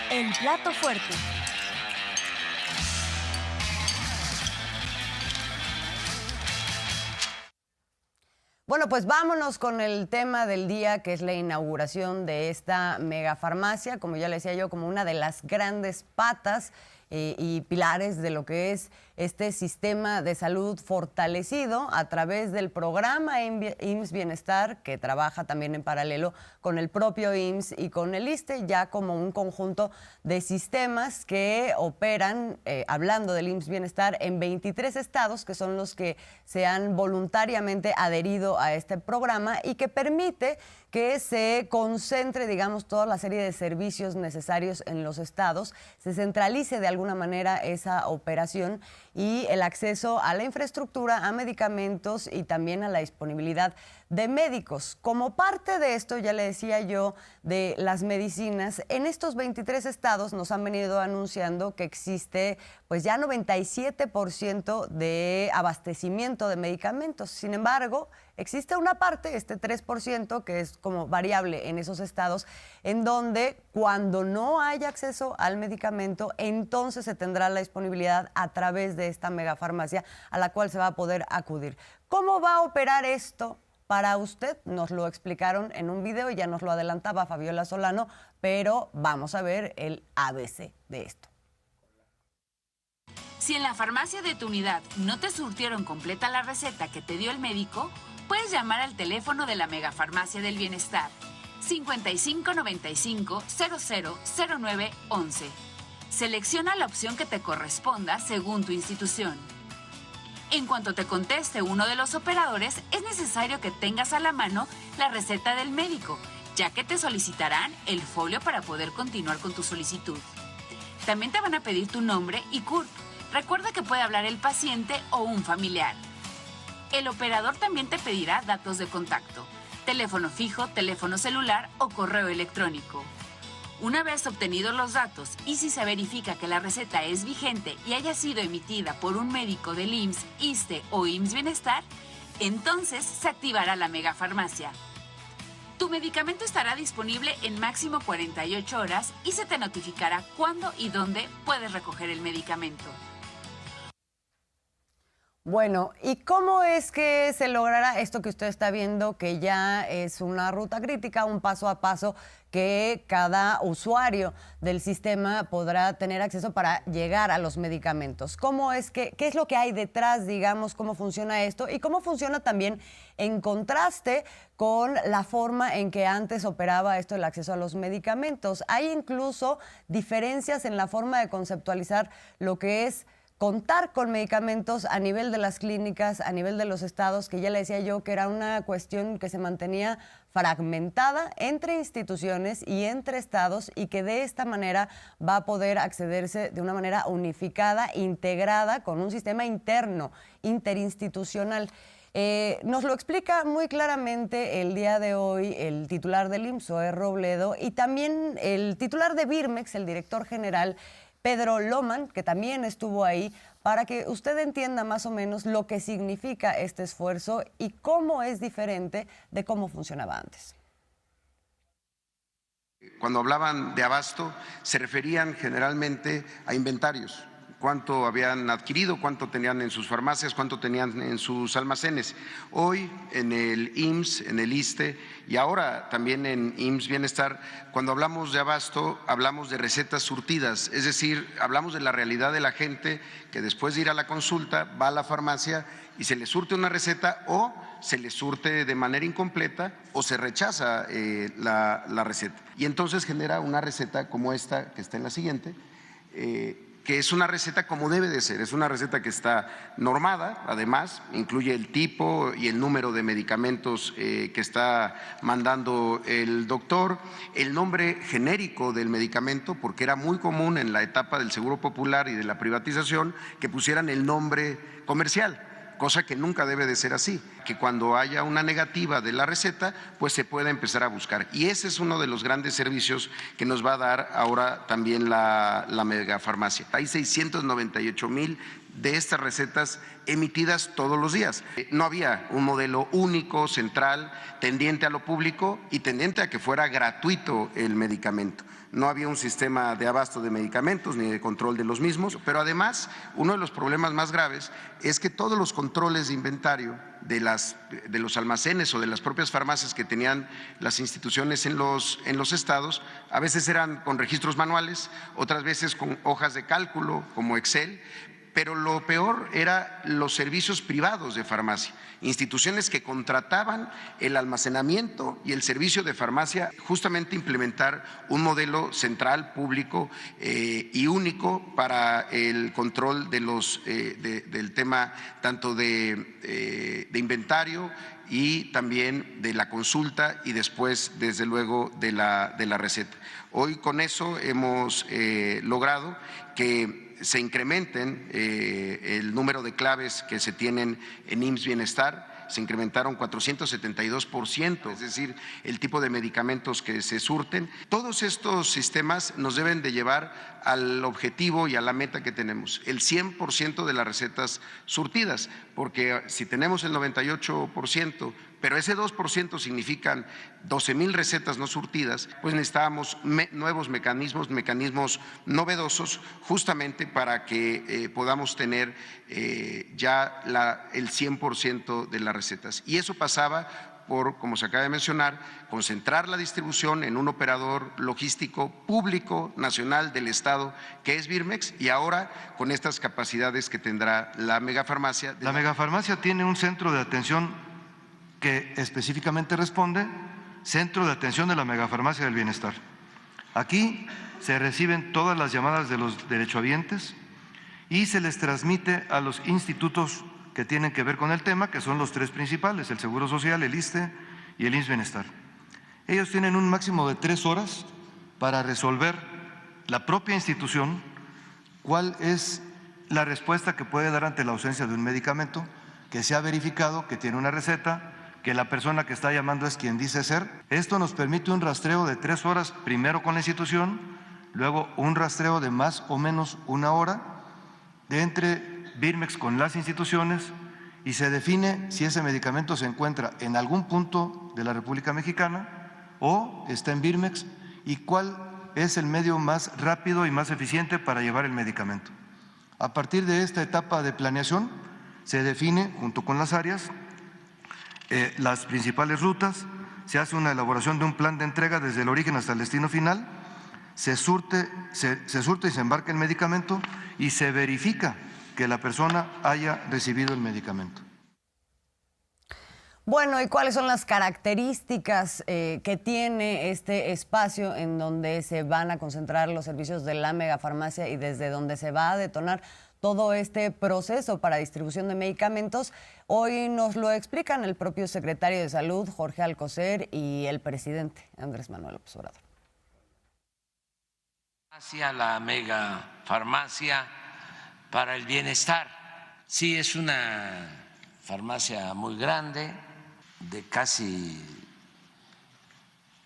El plato fuerte. Bueno, pues vámonos con el tema del día, que es la inauguración de esta megafarmacia, como ya le decía yo, como una de las grandes patas y pilares de lo que es este sistema de salud fortalecido a través del programa IMSS Bienestar, que trabaja también en paralelo con el propio IMSS y con el ISSSTE, ya como un conjunto de sistemas que operan, hablando del IMSS Bienestar, en 23 estados, que son los que se han voluntariamente adherido a este programa y que permite que se concentre, digamos, toda la serie de servicios necesarios en los estados, se centralice de alguna manera esa operación y el acceso a la infraestructura, a medicamentos y también a la disponibilidad de médicos. Como parte de esto, ya le decía yo, de las medicinas, en estos 23 estados nos han venido anunciando que existe pues ya 97% de abastecimiento de medicamentos. Sin embargo, existe una parte, este 3%, que es como variable en esos estados, en donde cuando no haya acceso al medicamento, entonces se tendrá la disponibilidad a través de esta megafarmacia a la cual se va a poder acudir. ¿Cómo va a operar esto para usted? Nos lo explicaron en un video y ya nos lo adelantaba Fabiola Solano, pero vamos a ver el ABC de esto. Si en la farmacia de tu unidad no te surtieron completa la receta que te dio el médico, puedes llamar al teléfono de la Megafarmacia del Bienestar, 5595 0009 11. Selecciona la opción que te corresponda según tu institución. En cuanto te conteste uno de los operadores, es necesario que tengas a la mano la receta del médico, ya que te solicitarán el folio para poder continuar con tu solicitud. También te van a pedir tu nombre y CURP. Recuerda que puede hablar el paciente o un familiar. El operador también te pedirá datos de contacto, teléfono fijo, teléfono celular o correo electrónico. Una vez obtenidos los datos y si se verifica que la receta es vigente y haya sido emitida por un médico del IMSS, ISSSTE o IMSS Bienestar, entonces se activará la megafarmacia. Tu medicamento estará disponible en máximo 48 horas y se te notificará cuándo y dónde puedes recoger el medicamento. Bueno, ¿y cómo es que se logrará esto que usted está viendo, que ya es una ruta crítica, un paso a paso que cada usuario del sistema podrá tener acceso para llegar a los medicamentos? ¿Cómo es que, qué es lo que hay detrás, digamos, cómo funciona esto y cómo funciona también en contraste con la forma en que antes operaba esto, el acceso a los medicamentos? Hay incluso diferencias en la forma de conceptualizar lo que es contar con medicamentos a nivel de las clínicas, a nivel de los estados, que ya le decía yo que era una cuestión que se mantenía fragmentada entre instituciones y entre estados y que de esta manera va a poder accederse de una manera unificada, integrada, con un sistema interno, interinstitucional. Nos lo explica muy claramente el día de hoy el titular del IMSS, Zoé Robledo, y también el titular de Birmex, el director general, Pedro Lohmann, que también estuvo ahí, para que usted entienda más o menos lo que significa este esfuerzo y cómo es diferente de cómo funcionaba antes. Cuando hablaban de abasto, se referían generalmente a inventarios. Cuánto habían adquirido, cuánto tenían en sus farmacias, cuánto tenían en sus almacenes. Hoy en el IMSS, en el ISSSTE y ahora también en IMSS Bienestar, cuando hablamos de abasto, hablamos de recetas surtidas, es decir, hablamos de la realidad de la gente que después de ir a la consulta va a la farmacia y se le surte una receta o se le surte de manera incompleta o se rechaza la receta. Y entonces genera una receta como esta que está en la siguiente, que es una receta como debe de ser, es una receta que está normada, además, incluye el tipo y el número de medicamentos que está mandando el doctor, el nombre genérico del medicamento, porque era muy común en la etapa del Seguro Popular y de la privatización que pusieran el nombre comercial, cosa que nunca debe de ser así, que cuando haya una negativa de la receta, pues se pueda empezar a buscar. Y ese es uno de los grandes servicios que nos va a dar ahora también la megafarmacia. Hay 698,000 de estas recetas emitidas todos los días. No había un modelo único, central, tendiente a lo público y tendiente a que fuera gratuito el medicamento. No había un sistema de abasto de medicamentos ni de control de los mismos, pero además uno de los problemas más graves es que todos los controles de inventario de los almacenes o de las propias farmacias que tenían las instituciones en los estados, a veces eran con registros manuales, otras veces con hojas de cálculo como Excel, pero lo peor era los servicios privados de farmacia, instituciones que contrataban el almacenamiento y el servicio de farmacia, justamente implementar un modelo central, público y único para el control de del tema tanto de inventario y también de la consulta y después, desde luego, de la receta. Hoy con eso hemos logrado que se incrementen el número de claves que se tienen en IMSS Bienestar, se incrementaron 472%, es decir, el tipo de medicamentos que se surten. Todos estos sistemas nos deben de llevar al objetivo y a la meta que tenemos, el 100% de las recetas surtidas, porque si tenemos el 98%, pero ese 2% significan 12,000 recetas no surtidas, pues necesitamos nuevos mecanismos novedosos, justamente para que podamos tener ya el 100% de las recetas. Y eso pasaba por, como se acaba de mencionar, concentrar la distribución en un operador logístico público nacional del Estado, que es Birmex, y ahora con estas capacidades que tendrá la megafarmacia. La megafarmacia tiene un centro de atención que específicamente responde, Centro de Atención de la Megafarmacia del Bienestar. Aquí se reciben todas las llamadas de los derechohabientes y se les transmite a los institutos que tienen que ver con el tema, que son los tres principales, el Seguro Social, el ISSSTE y el IMSS Bienestar. Ellos tienen un máximo de 3 horas para resolver la propia institución cuál es la respuesta que puede dar ante la ausencia de un medicamento que se ha verificado que tiene una receta, que la persona que está llamando es quien dice ser. Esto nos permite un rastreo de 3 horas, primero con la institución, luego un rastreo de más o menos 1 hora de entre Birmex con las instituciones, y se define si ese medicamento se encuentra en algún punto de la República Mexicana o está en Birmex y cuál es el medio más rápido y más eficiente para llevar el medicamento. A partir de esta etapa de planeación se define, junto con las áreas, las principales rutas, se hace una elaboración de un plan de entrega desde el origen hasta el destino final, se surte y se embarca el medicamento y se verifica que la persona haya recibido el medicamento. Bueno, ¿y cuáles son las características que tiene este espacio en donde se van a concentrar los servicios de la megafarmacia y desde donde se va a detonar todo este proceso para distribución de medicamentos? Hoy nos lo explican el propio secretario de Salud, Jorge Alcocer, y el presidente, Andrés Manuel López Obrador. Hacia la megafarmacia para el bienestar. Sí, es una farmacia muy grande, de casi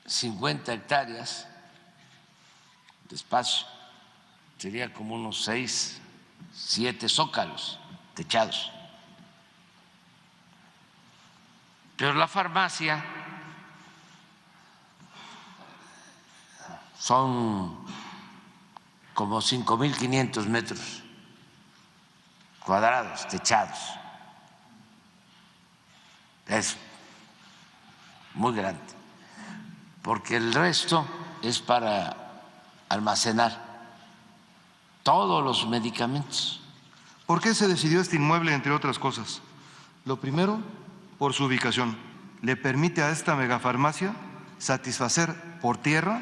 50 hectáreas de espacio, sería como unos 6, 7 zócalos techados. Pero la farmacia son como 5.500 metros cuadrados techados. Es muy grande, porque el resto es para almacenar todos los medicamentos. ¿Por qué se decidió este inmueble, entre otras cosas? Lo primero, por su ubicación. Le permite a esta megafarmacia satisfacer por tierra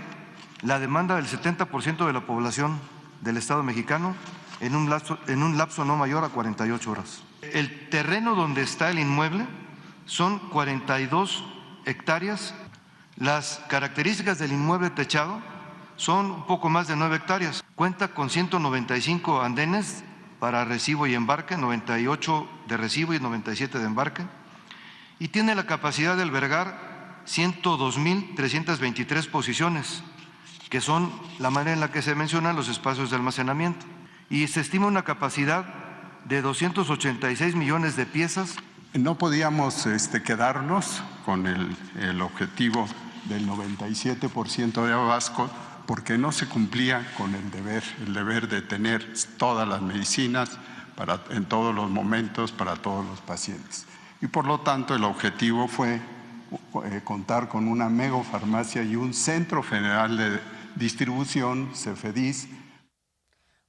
la demanda del 70% de la población del Estado mexicano en un lapso no mayor a 48 horas. El terreno donde está el inmueble son 42 hectáreas. Las características del inmueble techado son un poco más de 9 hectáreas. Cuenta con 195 andenes para recibo y embarque, 98 de recibo y 97 de embarque, y tiene la capacidad de albergar 102.323 posiciones, que son la manera en la que se mencionan los espacios de almacenamiento, y se estima una capacidad de 286 millones de piezas. No podíamos quedarnos con el objetivo del 97% de abasto porque no se cumplía con el deber de tener todas las medicinas en todos los momentos para todos los pacientes. Y por lo tanto el objetivo fue contar con una megafarmacia y un centro federal de distribución, CFDIS.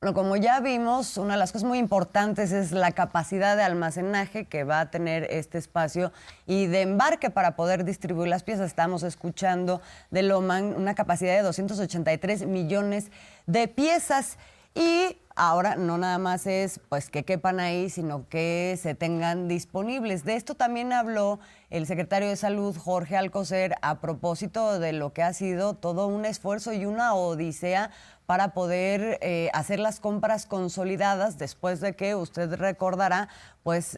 Bueno, como ya vimos, una de las cosas muy importantes es la capacidad de almacenaje que va a tener este espacio y de embarque para poder distribuir las piezas. Estamos escuchando de Loman una capacidad de 283 millones de piezas y ahora no nada más es pues que quepan ahí, sino que se tengan disponibles. De esto también habló el secretario de Salud, Jorge Alcocer, a propósito de lo que ha sido todo un esfuerzo y una odisea para poder hacer las compras consolidadas después de que, usted recordará, pues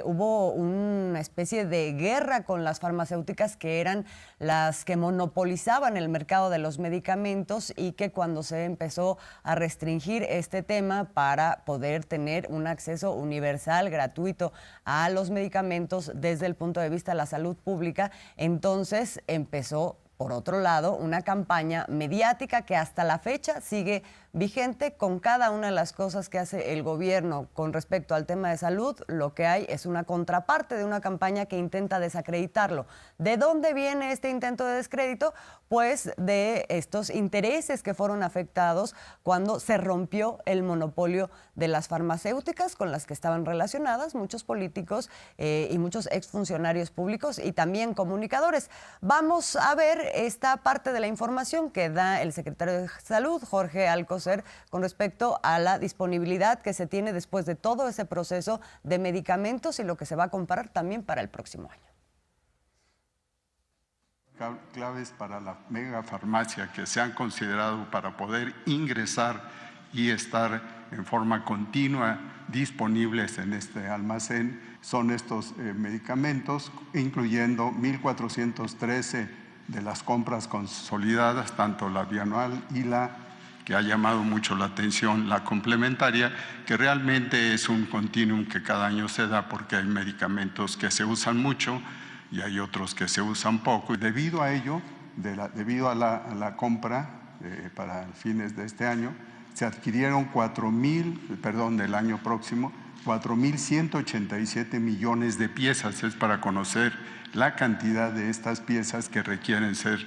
hubo una especie de guerra con las farmacéuticas que eran las que monopolizaban el mercado de los medicamentos y que cuando se empezó a restringir este tema para poder tener un acceso universal, gratuito a los medicamentos desde el punto de vista de la salud pública, entonces empezó, por otro lado, una campaña mediática que hasta la fecha sigue vigente con cada una de las cosas que hace el gobierno con respecto al tema de salud. Lo que hay es una contraparte de una campaña que intenta desacreditarlo. ¿De dónde viene este intento de descrédito? Pues de estos intereses que fueron afectados cuando se rompió el monopolio de las farmacéuticas con las que estaban relacionadas muchos políticos y muchos exfuncionarios públicos y también comunicadores. Vamos a ver esta parte de la información que da el secretario de Salud, Jorge Alcocer, con respecto a la disponibilidad que se tiene después de todo ese proceso de medicamentos y lo que se va a comprar también para el próximo año. Claves para la megafarmacia que se han considerado para poder ingresar y estar en forma continua disponibles en este almacén son estos medicamentos, incluyendo 1.413 de las compras consolidadas, tanto la bianual y la que ha llamado mucho la atención, la complementaria, que realmente es un continuum que cada año se da porque hay medicamentos que se usan mucho y hay otros que se usan poco. Y debido a ello, debido a la compra para fines de este año, se adquirieron del año próximo, 4.187 millones de piezas. Es para conocer la cantidad de estas piezas que requieren ser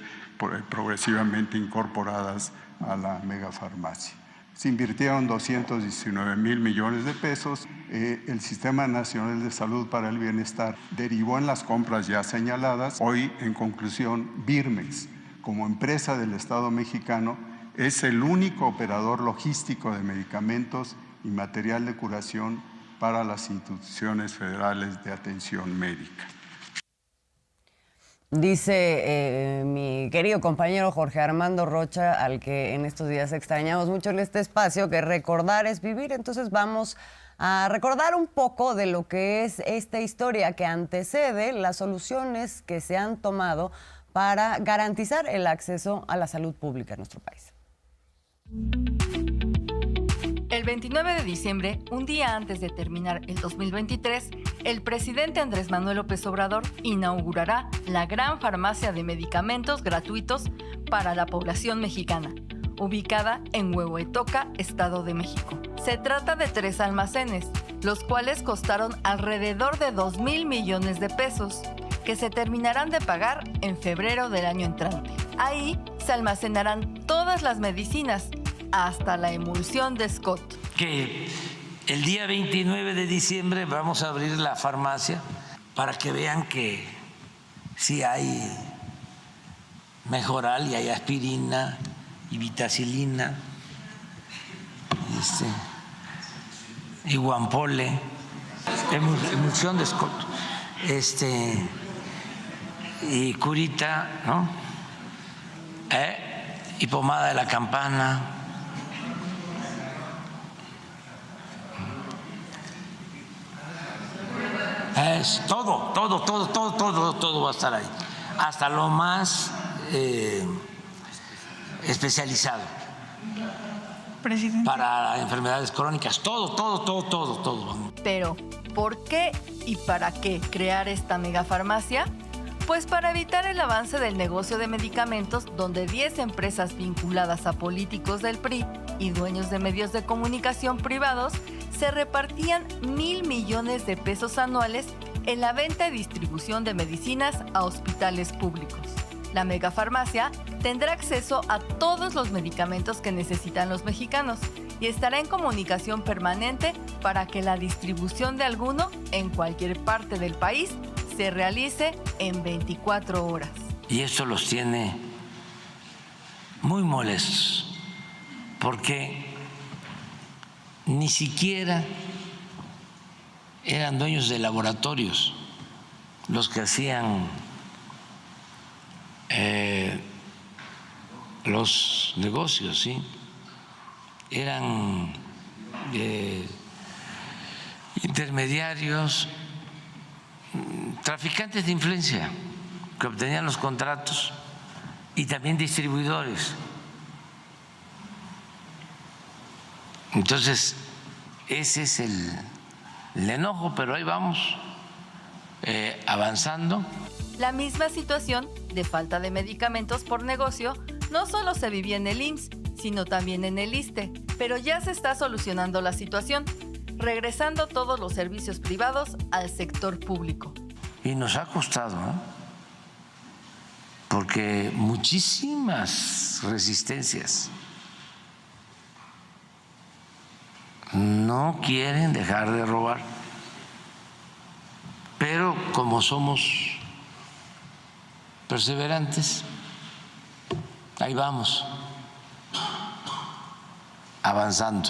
progresivamente incorporadas a la megafarmacia. Se invirtieron 219,000 millones de pesos. El Sistema Nacional de Salud para el Bienestar derivó en las compras ya señaladas. Hoy, en conclusión, Birmex, como empresa del Estado mexicano, es el único operador logístico de medicamentos y material de curación para las instituciones federales de atención médica. Dice mi querido compañero Jorge Armando Rocha, al que en estos días extrañamos mucho en este espacio, que recordar es vivir. Entonces vamos a recordar un poco de lo que es esta historia que antecede las soluciones que se han tomado para garantizar el acceso a la salud pública en nuestro país. El 29 de diciembre, un día antes de terminar el 2023, el presidente Andrés Manuel López Obrador inaugurará la gran farmacia de medicamentos gratuitos para la población mexicana, ubicada en Huehuetoca, Estado de México. Se trata de 3 almacenes, los cuales costaron alrededor de 2,000 millones de pesos, que se terminarán de pagar en febrero del año entrante. Ahí se almacenarán todas las medicinas, hasta la emulsión de Scott. Que el día 29 de diciembre vamos a abrir la farmacia para que vean que sí hay Mejoral y hay aspirina y vitacilina y Guampole, emulsión de Scott, y Curita, ¿no? Y pomada de la campana. Es todo va a estar ahí, hasta lo más especializado. presidente. Para enfermedades crónicas, todo. Pero, ¿por qué y para qué crear esta megafarmacia? Pues para evitar el avance del negocio de medicamentos, donde 10 empresas vinculadas a políticos del PRI y dueños de medios de comunicación privados se repartían 1,000 millones de pesos anuales en la venta y distribución de medicinas a hospitales públicos. La megafarmacia tendrá acceso a todos los medicamentos que necesitan los mexicanos y estará en comunicación permanente para que la distribución de alguno en cualquier parte del país se realice en 24 horas. Y esto los tiene muy molestos, porque ni siquiera eran dueños de laboratorios los que hacían los negocios, ¿sí? Eran intermediarios, traficantes de influencia que obtenían los contratos y también distribuidores. Entonces, ese es el enojo, pero ahí vamos avanzando. La misma situación de falta de medicamentos por negocio no solo se vivía en el IMSS, sino también en el ISSSTE, pero ya se está solucionando la situación, regresando todos los servicios privados al sector público. Y nos ha costado, porque muchísimas resistencias. No quieren dejar de robar, pero como somos perseverantes, ahí vamos avanzando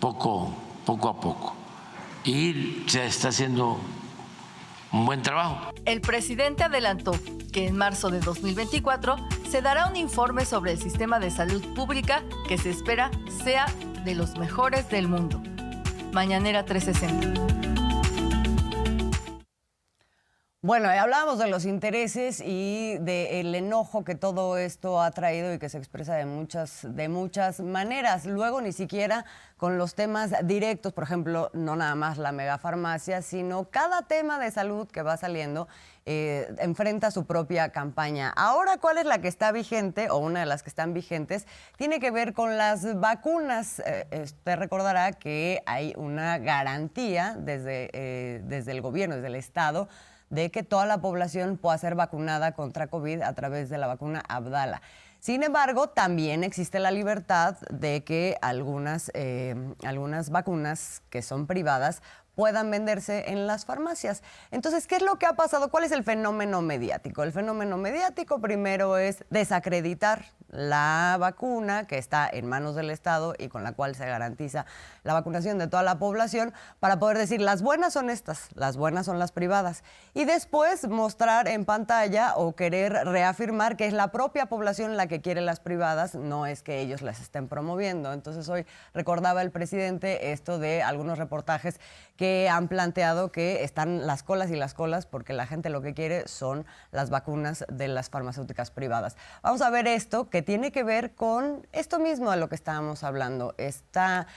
poco a poco, y se está haciendo un buen trabajo. El presidente adelantó que en marzo de 2024 se dará un informe sobre el sistema de salud pública que se espera sea de los mejores del mundo. Mañanera 360. Bueno, hablábamos de los intereses y del enojo que todo esto ha traído y que se expresa de muchas maneras. Luego ni siquiera con los temas directos, por ejemplo, no nada más la megafarmacia, sino cada tema de salud que va saliendo enfrenta su propia campaña. Ahora, ¿cuál es la que está vigente o una de las que están vigentes? Tiene que ver con las vacunas. Usted recordará que hay una garantía desde el gobierno, desde el Estado, de que toda la población pueda ser vacunada contra COVID a través de la vacuna Abdala. Sin embargo, también existe la libertad de que algunas vacunas que son privadas puedan venderse en las farmacias. Entonces, ¿qué es lo que ha pasado? ¿Cuál es el fenómeno mediático? El fenómeno mediático primero es desacreditar la vacuna que está en manos del Estado y con la cual se garantiza la vacunación de toda la población, para poder decir las buenas son estas, las buenas son las privadas. Y después mostrar en pantalla o querer reafirmar que es la propia población la que quiere las privadas, no es que ellos las estén promoviendo. Entonces hoy recordaba el presidente esto de algunos reportajes que han planteado que están las colas y las colas porque la gente lo que quiere son las vacunas de las farmacéuticas privadas. Vamos a ver esto que tiene que ver con esto mismo de lo que estábamos hablando, esta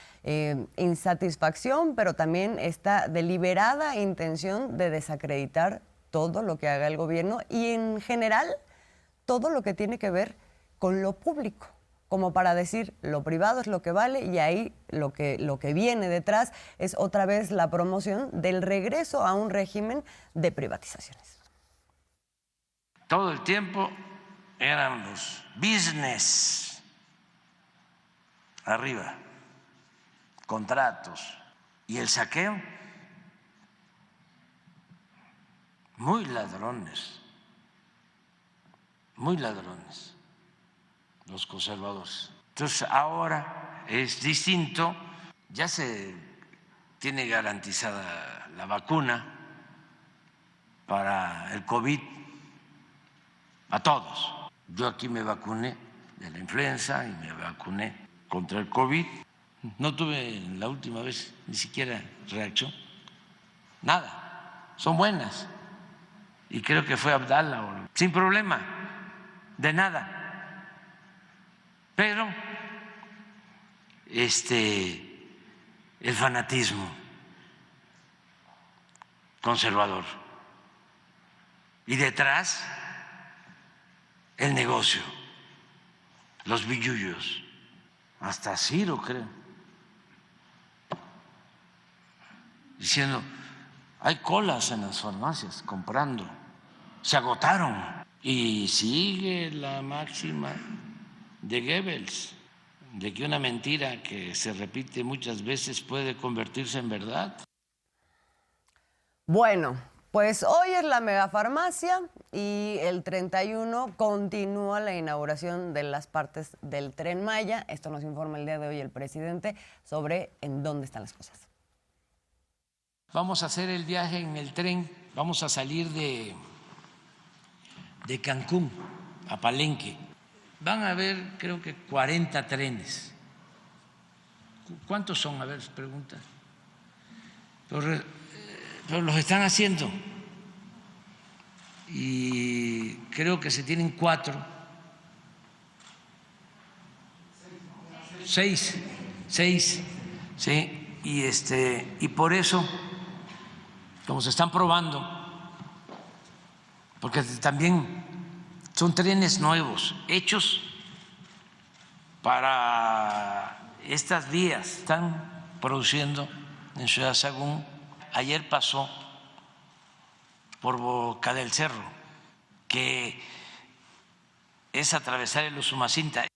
insatisfacción, pero también esta deliberada intención de desacreditar todo lo que haga el gobierno y en general todo lo que tiene que ver con lo público, como para decir lo privado es lo que vale, y ahí lo que viene detrás es otra vez la promoción del regreso a un régimen de privatizaciones. Todo el tiempo eran los business arriba, contratos y el saqueo, muy ladrones los conservadores. Entonces ahora es distinto, ya se tiene garantizada la vacuna para el COVID a todos. Yo aquí me vacuné de la influenza y me vacuné contra el COVID. No tuve la última vez ni siquiera reacción, nada, son buenas. Y creo que fue Abdala, sin problema, de nada. Pero el fanatismo conservador y detrás el negocio, los billullos, hasta Ciro creo, diciendo hay colas en las farmacias comprando, se agotaron. Y sigue la máxima de Goebbels, de que una mentira que se repite muchas veces puede convertirse en verdad. Bueno, pues hoy es la megafarmacia y el 31 continúa la inauguración de las partes del Tren Maya. Esto nos informa el día de hoy el presidente sobre en dónde están las cosas. Vamos a hacer el viaje en el tren, vamos a salir de Cancún a Palenque. Van a haber, creo que 40 trenes. ¿Cuántos son? A ver, pregunta. Pero los están haciendo. Y creo que se tienen 4. 6, sí. Y por eso, como se están probando, porque también son trenes nuevos, hechos para estas vías. Están produciendo en Ciudad Sagún. Ayer pasó por Boca del Cerro, que es atravesar el Usumacinta.